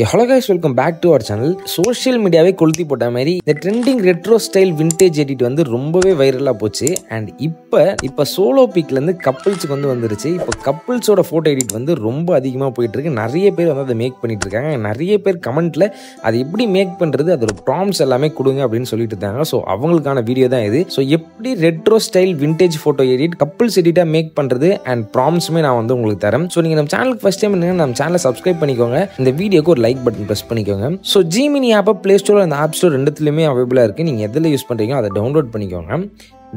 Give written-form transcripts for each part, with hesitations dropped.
Hello guys, welcome back to our channel. Social மீடியாவை கொளுத்தி போட்ட மாதிரி இந்த trending retro style vintage edit வந்து ரொம்பவே வைரலாக போச்சு. அண்ட் இப்போ சோலோ பிக்லேருந்து கப்புள்ஸுக்கு வந்துருச்சு. இப்போ கப்புள்ஸோட ஃபோட்டோ எடிட் வந்து ரொம்ப அதிகமாக போயிட்டு இருக்கு. நிறைய பேர் வந்து அதை மேக் பண்ணிட்டு இருக்காங்க. நிறைய பேர் கமெண்ட்ல அது எப்படி மேக் பண்ணுறது, அதோட ப்ராம்ஸ் எல்லாமே கொடுங்க அப்படின்னு சொல்லிட்டு இருக்காங்க. ஸோ அவங்களுக்கான வீடியோ தான் இது. ஸோ எப்படி retro style vintage photo edit couples எடிட்டாக மேக் பண்ணுறது அண்ட் ப்ராம்ஸுமே நான் வந்து உங்களுக்கு தரேன். ஸோ நீங்கள் நம்ம சேனலுக்கு ஃபர்ஸ்ட் டைம் நம்ம சேனலை சப்ஸ்கிரைப் பண்ணிக்கோங்க. இந்த வீடியோக்கு ஒரு லைக் பட்டன் பிரஸ் பண்ணிக்கோங்க. ஸோ ஜிமினி ஆப்பை பிளே ஸ்டோர் அந்த ஆப் ஸ்டோர் ரெண்டுத்துலையுமே அவைலபிளாக இருக்குது. நீங்கள் எதில் யூஸ் பண்ணுறீங்களோ அதை டவுன்லோட் பண்ணிக்கோங்க.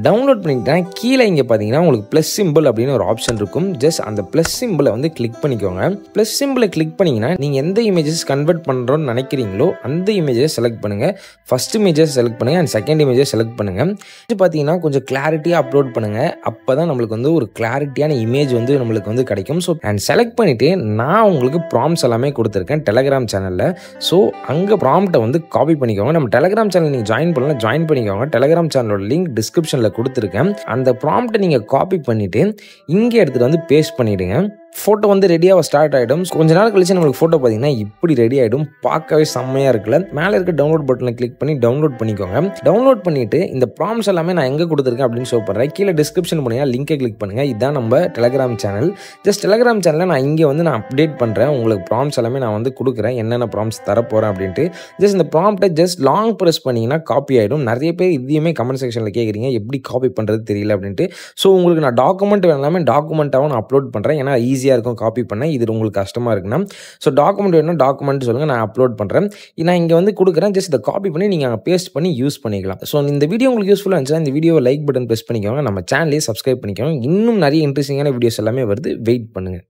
டவுன்லோட் பண்ணிட்டேன். கீழே இங்கே பார்த்தீங்கன்னா உங்களுக்கு ப்ளஸ் சிம்பிள் அப்படின்னு ஒரு ஆப்ஷன் இருக்கும். ஜஸ்ட் அந்த ப்ளஸ் சிம்பிளை வந்து கிளிக் பண்ணிக்கோங்க. ப்ளஸ் சிம்பிளை கிளிக் பண்ணிங்கன்னா நீங்கள் எந்த இமேஜஸ் கன்வெர்ட் பண்ணுறோன்னு நினைக்கிறீங்களோ அந்த இமேஜை செலக்ட் பண்ணுங்கள். ஃபர்ஸ்ட் இமேஜை செலக்ட் பண்ணுங்கள் அண்ட் செகண்ட் இமேஜை செலக்ட் பண்ணுங்கள். இது பார்த்தீங்கன்னா கொஞ்சம் கிளாரிட்டியாக அப்லோட் பண்ணுங்கள். அப்போ தான் நம்மளுக்கு வந்து ஒரு கிளாரிட்டியான இமேஜ் வந்து நம்மளுக்கு வந்து கிடைக்கும். ஸோ அண்ட் செலக்ட் பண்ணிவிட்டு நான் உங்களுக்கு ப்ராம்ப்ட்ஸ் எல்லாமே கொடுத்துருக்கேன் டெலகிராம் சேனலில். ஸோ அங்கே ப்ராம்ப்டை வந்து காப்பி பண்ணிக்கோங்க. நம்ம டெலகிராம் சேனல் நீங்கள் ஜாயின் பண்ணிக்கோங்க. டெலகிராம் சேனலோட லிங்க் டிஸ்கிரிப்ஷனில் கொடுத்துருக்கேன். அந்த ப்ராம்ப்டை நீங்கள் காப்பி பண்ணிவிட்டு இங்கே எடுத்துகிட்டு வந்து பேஸ்ட் பண்ணிவிடுங்க. ஃபோட்டோ வந்து ரெடியாக ஸ்டார்ட் ஆகிடும். கொஞ்ச நாள் கழிச்சு நம்மளுக்கு ஃபோட்டோ பார்த்தீங்கன்னா இப்படி ரெடி ஆகிடும். பார்க்கவே செம்மையாக இருக்குல்ல. மேலே இருக்க டவுன்லோட் பட்டனை கிளிக் பண்ணி டவுன்லோட் பண்ணிக்கோங்க. டவுன்லோட் பண்ணிவிட்டு இந்த ப்ராம்ப்ட்ஸ் எல்லாமே நான் எங்கே கொடுத்துருக்கேன் அப்படின்னு ஷோ பண்ணுறேன். கீழே டிஸ்கிரிப்ஷன் பண்ணிங்கன்னா லிங்கை கிளிக் பண்ணுங்கள். இதுதான் நம்ம டெலகிராம் சேனல். ஜஸ்ட் டெலகிராம் சேனலில் நான் இங்கே வந்து நான் அப்டேட் பண்ணுறேன். உங்களுக்கு ப்ராம்ப்ட்ஸ் எல்லாமே நான் வந்து கொடுக்குறேன். என்னென்ன ப்ராம்ப்ட்ஸ் தரப்போகிறேன் அப்படின்ட்டு. ஜஸ்ட் இந்த ப்ராம்ப்டை ஜஸ்ட் லாங் ப்ரெஸ் பண்ணிங்கன்னா காப்பி ஆகிடும். நிறைய பேர் இதையுமே கமெண்ட் செக்ஷனில் கேட்குறீங்க எப்படி காப்பி பண்ணுறது தெரியல அப்படின்ட்டு. ஸோ உங்களுக்கு நான் டாக்குமெண்ட் வேணாமே டாக்குமெண்ட்டாகவும் நான் அப்லோட் பண்ணுறேன். ஏன்னா ஈஸியாக இருக்கும் காப்பி பண்ண. இது உங்களுக்கு கஷ்டமாக இருக்குன்னா ஸோ டாக்குமெண்ட் வேணும் டாக்குமெண்ட் சொல்லுங்கள், நான் அப்லோட் பண்ணுறேன். நான் இங்கே வந்து கொடுக்குறேன். ஜஸ்ட் இதை காப்பி பண்ணி நீங்கள் அங்கே பேஸ்ட் பண்ணி யூஸ் பண்ணிக்கலாம். ஸோ இந்த வீடியோ உங்களுக்கு யூஸ்ஃபுல்லாக இருந்துச்சுன்னா இந்த வீடியோவை லைக் பட்டன் ப்ரெஸ் பண்ணிக்கோங்க. நம்ம சேனலையே சப்ஸ்கிரைப் பண்ணிக்கோங்க. இன்னும் நிறைய இன்ட்ரெஸ்டிங்கான வீடியோஸ் எல்லாமே வருது. வெயிட் பண்ணுங்கள்.